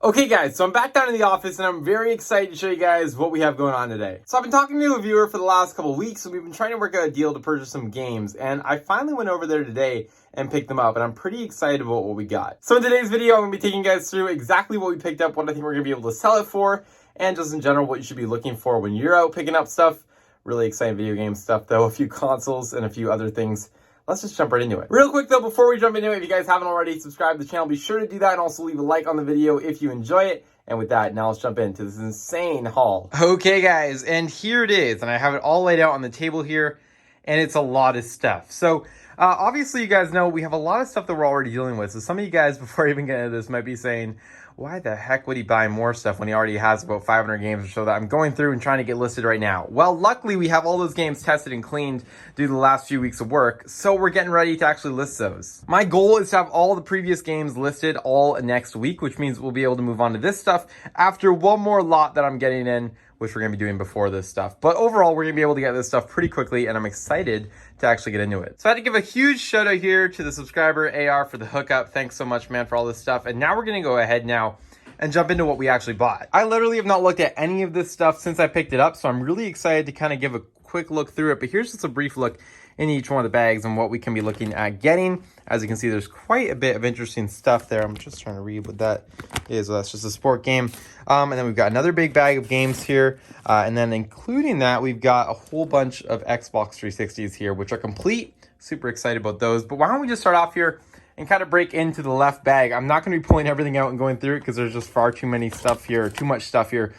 Okay guys, so I'm back down in the office and I'm very excited to show you guys what we have going on today. So I've been talking to a viewer for the last couple of weeks and we've been trying to work out a deal to purchase some games, and I finally went over there today and picked them up, and I'm pretty excited about what we got. So in today's video, I'm going to be taking you guys through exactly what we picked up, what I think we're going to be able to sell it for, and just in general what you should be looking for when you're out picking up stuff. Really exciting video game stuff though, a few consoles and a few other things. Let's just jump right into it. Real quick though, before we jump into it, if you guys haven't already subscribed to the channel, be sure to do that and also leave a like on the video if you enjoy it. And with that, now let's jump into this insane haul. Okay guys, and here it is. And I have it all laid out on the table here, and it's a lot of stuff. So obviously you guys know we have a lot of stuff that we're already dealing with. So some of you guys, before I even get into this, might be saying, why the heck would he buy more stuff when he already has about 500 games or so that I'm going through and trying to get listed right now? Well, luckily we have all those games tested and cleaned due to the last few weeks of work, so we're getting ready to actually list those. My goal is to have all the previous games listed all next week, which means we'll be able to move on to this stuff after one more lot that I'm getting in, which we're going to be doing before this stuff. But overall, we're going to be able to get this stuff pretty quickly, and I'm excited to actually get into it. So I had to give a huge shout out here to the subscriber, AR, for the hookup. Thanks so much, man, for all this stuff. And now we're going to go ahead now and jump into what we actually bought. I literally have not looked at any of this stuff since I picked it up, so I'm really excited to kind of give a quick look through it. But here's just a brief look in each one of the bags and what we can be looking at getting. As you can see, there's quite a bit of interesting stuff there. I'm just trying to read what that is. Well, that's just a sport game. And then we've got another big bag of games here. And then including that, we've got a whole bunch of Xbox 360s here, which are complete. Super excited about those. But why don't we just start off here and kind of break into the left bag. I'm not going to be pulling everything out and going through it because there's just far too many stuff here, too much stuff here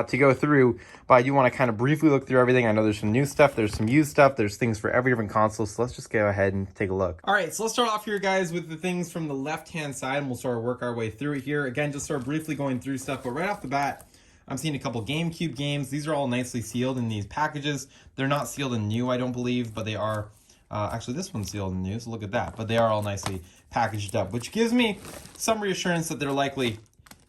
to go through. But I do want to kind of briefly look through everything. I know there's some new stuff, there's some used stuff, there's things for every different console. So let's just go ahead and take a look. All right, so let's start off here, guys, with the things from the left-hand side, and we'll sort of work our way through it here. Again, just sort of briefly going through stuff, but right off the bat, I'm seeing a couple GameCube games. These are all nicely sealed in these packages. They're not sealed and new, I don't believe, but they are. Actually, this one's sealed and new, so look at that. But they are all nicely packaged up, which gives me some reassurance that they're likely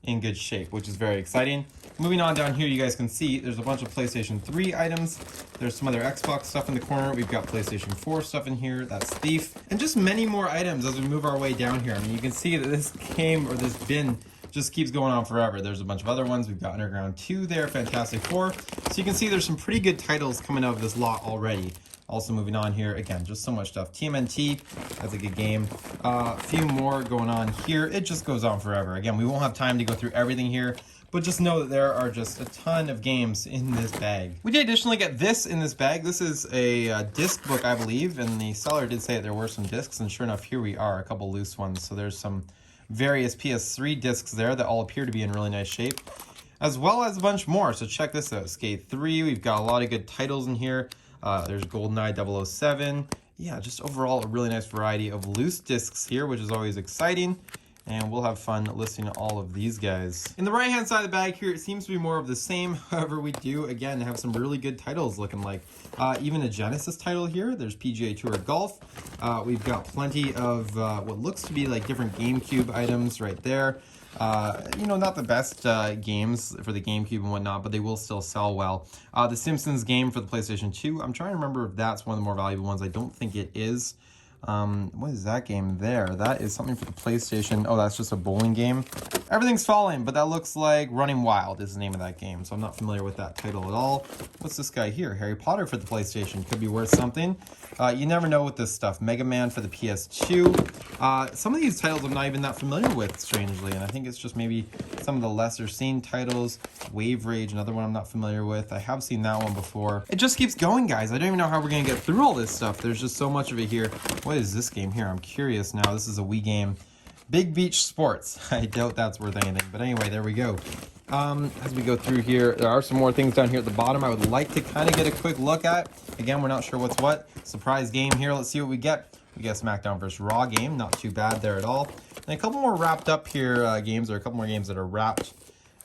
in good shape, which is very exciting. Moving on down here, you guys can see there's a bunch of PlayStation 3 items. There's some other Xbox stuff in the corner. We've got PlayStation 4 stuff in here. That's Thief. And just many more items as we move our way down here. I mean, you can see that this game, or this bin, just keeps going on forever. There's a bunch of other ones. We've got Underground 2 there, Fantastic 4. So you can see there's some pretty good titles coming out of this lot already. Also moving on here, again, just so much stuff. TMNT, that's a good game. A few more going on here. It just goes on forever. Again, we won't have time to go through everything here, but just know that there are just a ton of games in this bag. We did additionally get this in this bag. This is a disc book, I believe, and the seller did say that there were some discs, and sure enough, here we are, a couple loose ones. So there's some various PS3 discs there that all appear to be in really nice shape, as well as a bunch more. So check this out. Skate 3, we've got a lot of good titles in here. There's GoldenEye 007. Yeah, just overall a really nice variety of loose discs here, which is always exciting. And we'll have fun listing all of these guys. In the right-hand side of the bag here, it seems to be more of the same. However, we do, again, have some really good titles looking like. Even a Genesis title here. There's PGA Tour Golf. We've got plenty of what looks to be like different GameCube items right there. You know, not the best games for the GameCube and whatnot, but they will still sell well. The Simpsons game for the PlayStation 2. I'm trying to remember if that's one of the more valuable ones. I don't think it is. What is that game there? That is something for the PlayStation. Oh, that's just a bowling game. Everything's Falling, but that looks like Running Wild is the name of that game, so I'm not familiar with that title at all. What's this guy here? Harry Potter for the PlayStation. Could be worth something. You never know with this stuff. Mega Man for the PS2. Some of these titles I'm not even that familiar with, strangely, and I think it's just maybe some of the lesser seen titles. Wave Rage, another one I'm not familiar with. I have seen that one before. It just keeps going, guys. I don't even know how we're going to get through all this stuff. There's just so much of it here. What is this game here? I'm curious now. This is a Wii game. Big Beach Sports. I doubt that's worth anything. But anyway, there we go. As we go through here, there are some more things down here at the bottom I would like to kind of get a quick look at. Again, we're not sure what's what. Surprise game here. Let's see what we get. We get a SmackDown vs. Raw game. Not too bad there at all. And a couple more wrapped up here games, or a couple more games that are wrapped.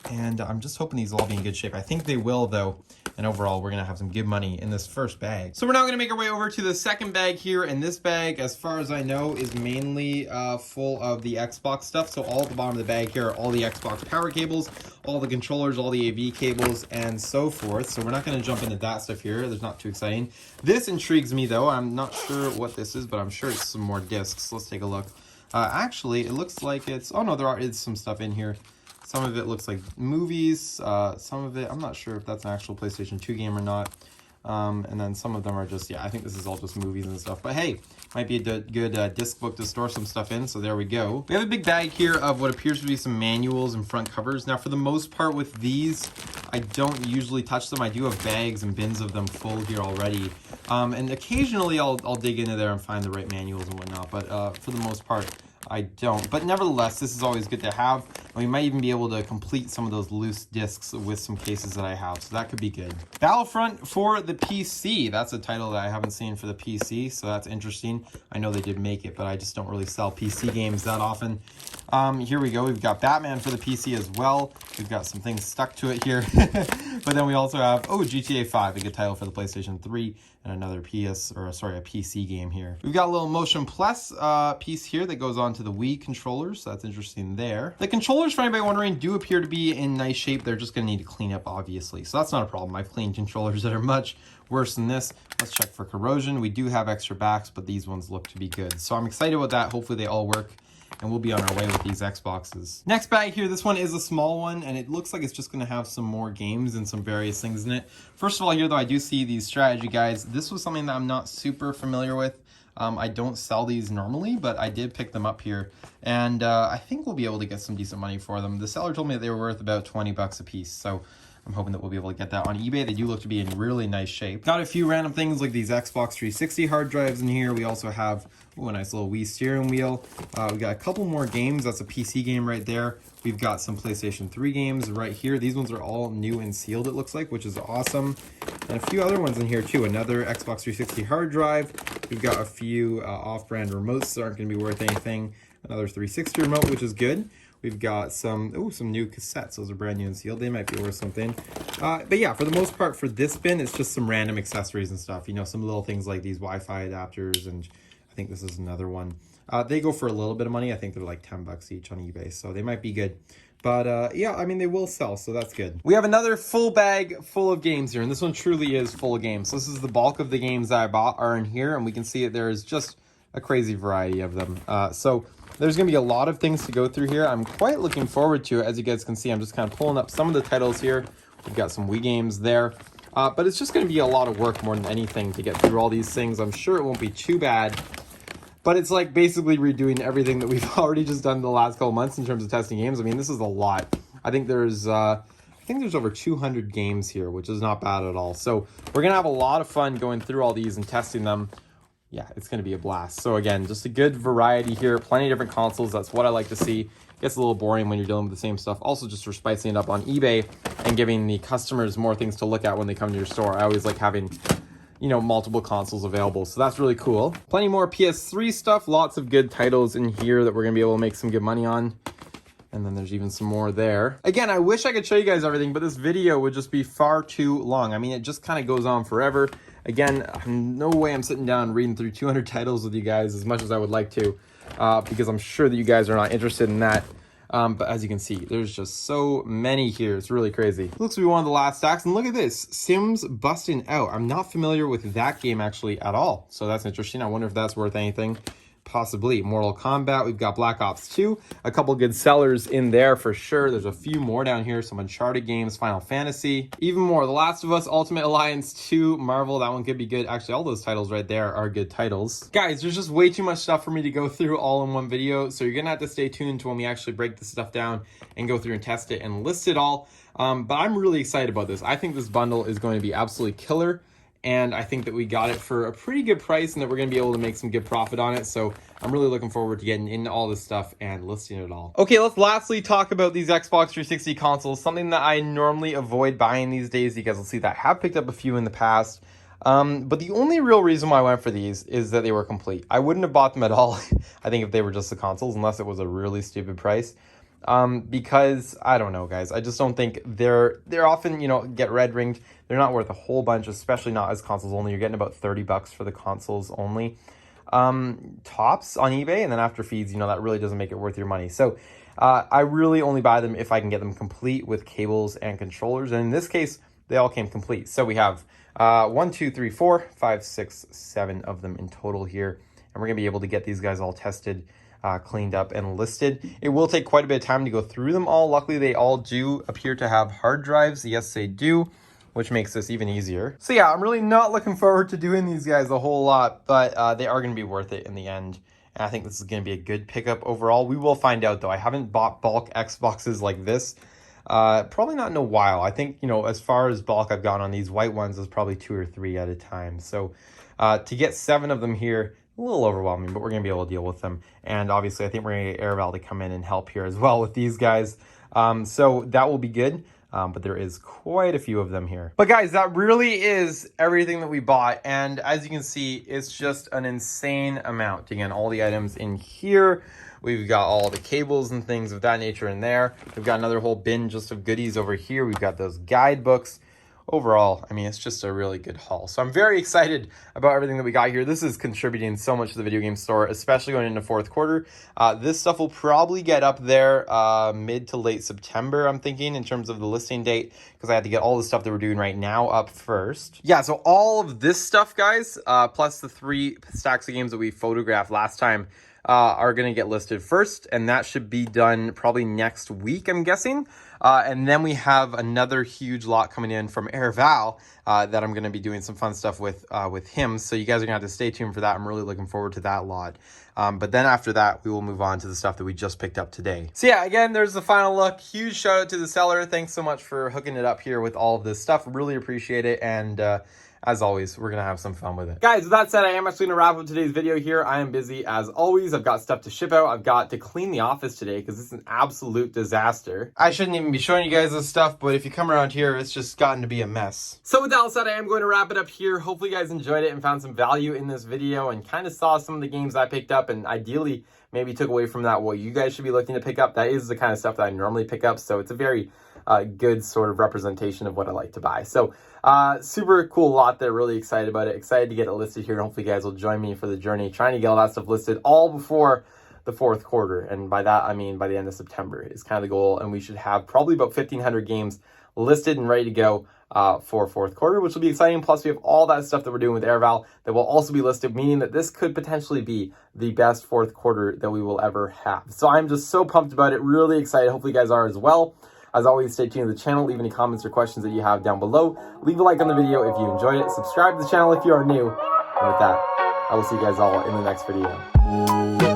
And I'm just hoping these will all be in good shape. I think they will, though. And overall, we're going to have some good money in this first bag. So we're now going to make our way over to the second bag here. And this bag, as far as I know, is mainly full of the Xbox stuff. So all at the bottom of the bag here are all the Xbox power cables, all the controllers, all the AV cables, and so forth. So we're not going to jump into that stuff here. There's not too exciting. This intrigues me, though. I'm not sure what this is, but I'm sure it's some more discs. Let's take a look. Actually, it looks like it's... Oh, no, there is some stuff in here. Some of it looks like movies. Some of it, I'm not sure if that's an actual PlayStation 2 game or not. And then some of them are just, yeah, I think this is all just movies and stuff. But hey, might be a good disc book to store some stuff in. So there we go. We have a big bag here of what appears to be some manuals and front covers. Now, for the most part with these, I don't usually touch them. I do have bags and bins of them full here already. And occasionally I'll dig into there and find the right manuals and whatnot. But for the most part, I don't. But nevertheless, this is always good to have. And we might even be able to complete some of those loose discs with some cases that I have. So that could be good. Battlefront for the PC. That's a title that I haven't seen for the PC. So that's interesting. I know they did make it, but I just don't really sell PC games that often. Here we go. We've got Batman for the PC as well. We've got some things stuck to it here. But then we also have, GTA 5, a good title for the PlayStation 3. And another a PC game here. We've got a little Motion Plus piece here that goes on to the Wii controllers. So that's interesting there. The controllers, for anybody wondering, do appear to be in nice shape. They're just going to need to clean up, obviously. So that's not a problem. I've cleaned controllers that are much worse than this. Let's check for corrosion. We do have extra backs, but these ones look to be good. So I'm excited about that. Hopefully they all work, and we'll be on our way with these Xboxes. Next bag here, this one is a small one, and it looks like it's just going to have some more games and some various things in it. First of all here, though, I do see these strategy guides. This was something that I'm not super familiar with. I don't sell these normally, but I did pick them up here, and I think we'll be able to get some decent money for them. The seller told me that they were worth about 20 bucks a piece, so I'm hoping that we'll be able to get that on eBay. They do look to be in really nice shape. Got a few random things like these Xbox 360 hard drives in here. We also have a nice little Wii steering wheel. We got a couple more games. That's a PC game right there. We've got some PlayStation 3 games right here. These ones are all new and sealed, it looks like, which is awesome. And a few other ones in here too. Another Xbox 360 hard drive. We've got a few off-brand remotes that aren't going to be worth anything. Another 360 remote, which is good. We've got some new cassettes. Those are brand new and sealed. They might be worth something. But yeah, for the most part, for this bin, it's just some random accessories and stuff. You know, some little things like these Wi-Fi adapters, and I think this is another one. They go for a little bit of money. I think they're like 10 bucks each on eBay, so they might be good. But yeah, I mean, they will sell, so that's good. We have another full bag full of games here, and this one truly is full of games. So this is the bulk of the games that I bought are in here, and we can see that there is just a crazy variety of them. So there's going to be a lot of things to go through here. I'm quite looking forward to it. As you guys can see, I'm just kind of pulling up some of the titles here. We've got some Wii games there. But it's just going to be a lot of work more than anything to get through all these things. I'm sure it won't be too bad. But it's like basically redoing everything that we've already just done the last couple months in terms of testing games. I mean, this is a lot. I think there's over 200 games here, which is not bad at all. So we're going to have a lot of fun going through all these and testing them. Yeah, it's going to be a blast. So again, just a good variety here. Plenty of different consoles. That's what I like to see. Gets a little boring when you're dealing with the same stuff. Also, just for spicing it up on eBay and giving the customers more things to look at when they come to your store. I always like having, you know, multiple consoles available. So that's really cool. Plenty more PS3 stuff. Lots of good titles in here that we're going to be able to make some good money on. And then there's even some more there. Again, I wish I could show you guys everything, but this video would just be far too long. I mean, it just kind of goes on forever. Again, no way I'm sitting down reading through 200 titles with you guys as much as I would like to, because I'm sure that you guys are not interested in that. But as you can see, there's just so many here. It's really crazy. Looks to be one of the last stacks. And look at this, Sims Busting Out. I'm not familiar with that game actually at all. So that's interesting. I wonder if that's worth anything. Possibly. Mortal Kombat. We've got Black Ops 2. A couple good sellers in there for sure. There's a few more down here. Some Uncharted games, Final Fantasy. Even more. The Last of Us, Ultimate Alliance 2, Marvel. That one could be good. Actually, all those titles right there are good titles. Guys, there's just way too much stuff for me to go through all in one video. So you're going to have to stay tuned to when we actually break this stuff down and go through and test it and list it all. But I'm really excited about this. I think this bundle is going to be absolutely killer. And I think that we got it for a pretty good price and that we're going to be able to make some good profit on it. So I'm really looking forward to getting into all this stuff and listing it all. Okay, let's lastly talk about these Xbox 360 consoles. Something that I normally avoid buying these days. You guys will see that I have picked up a few in the past. But the only real reason why I went for these is that they were complete. I wouldn't have bought them at all, I think, if they were just the consoles, unless it was a really stupid price. Because I don't know, guys, I just don't think they're often, you know, get red ringed. They're not worth a whole bunch, especially not as consoles only. You're getting about 30 bucks for the consoles only, tops on eBay. And then after fees, you know, that really doesn't make it worth your money. So, I really only buy them if I can get them complete with cables and controllers. And in this case, they all came complete. So we have, 1, 2, 3, 4, 5, 6, 7 of them in total here. And we're gonna be able to get these guys all tested cleaned up and listed. It will take quite a bit of time to go through them all. Luckily, they all do appear to have hard drives. Yes, they do, which makes this even easier. So yeah, I'm really not looking forward to doing these guys a whole lot, but they are going to be worth it in the end. And I think this is going to be a good pickup overall. We will find out though. I haven't bought bulk Xboxes like this. Probably not in a while. I think, you know, as far as bulk I've gone on these white ones is probably 2 or 3 at a time. So to get 7 of them here, a little overwhelming, but we're going to be able to deal with them. And obviously, I think we're going to get Araval to come in and help here as well with these guys. So that will be good. But there is quite a few of them here. But guys, that really is everything that we bought. And as you can see, it's just an insane amount. Again, all the items in here. We've got all the cables and things of that nature in there. We've got another whole bin just of goodies over here. We've got those guidebooks. Overall, I mean, it's just a really good haul. So I'm very excited about everything that we got here. This is contributing so much to the video game store, especially going into fourth quarter. This stuff will probably get up there mid to late September, I'm thinking, in terms of the listing date, because I had to get all the stuff that we're doing right now up first. Yeah, so all of this stuff, guys, plus the 3 stacks of games that we photographed last time, are going to get listed first, and that should be done probably next week, I'm guessing. And then we have another huge lot coming in from Araval that I'm going to be doing some fun stuff with him. So you guys are going to have to stay tuned for that. I'm really looking forward to that lot. But then after that, we will move on to the stuff that we just picked up today. So yeah, again, there's the final look. Huge shout out to the seller. Thanks so much for hooking it up here with all of this stuff. Really appreciate it. And as always, we're going to have some fun with it. Guys, with that said, I am actually going to wrap up today's video here. I am busy as always. I've got stuff to ship out. I've got to clean the office today because it's an absolute disaster. I shouldn't even be showing you guys this stuff, but if you come around here, it's just gotten to be a mess. So with that all said, I am going to wrap it up here. Hopefully you guys enjoyed it and found some value in this video and kind of saw some of the games I picked up, and ideally maybe took away from that what you guys should be looking to pick up. That is the kind of stuff that I normally pick up, so it's a very good sort of representation of what I like to buy. So super cool lot there. Really excited about it. Excited to get it listed here. And hopefully you guys will join me for the journey, trying to get all that stuff listed all before the fourth quarter. And by that, I mean by the end of September is kind of the goal. And we should have probably about 1,500 games listed and ready to go for fourth quarter, which will be exciting. Plus we have all that stuff that we're doing with Araval that will also be listed, meaning that this could potentially be the best fourth quarter that we will ever have. So I'm just so pumped about it. Really excited. Hopefully you guys are as well. As always, stay tuned to the channel. Leave any comments or questions that you have down below. Leave a like on the video if you enjoyed it. Subscribe to the channel if you are new. And with that, I will see you guys all in the next video.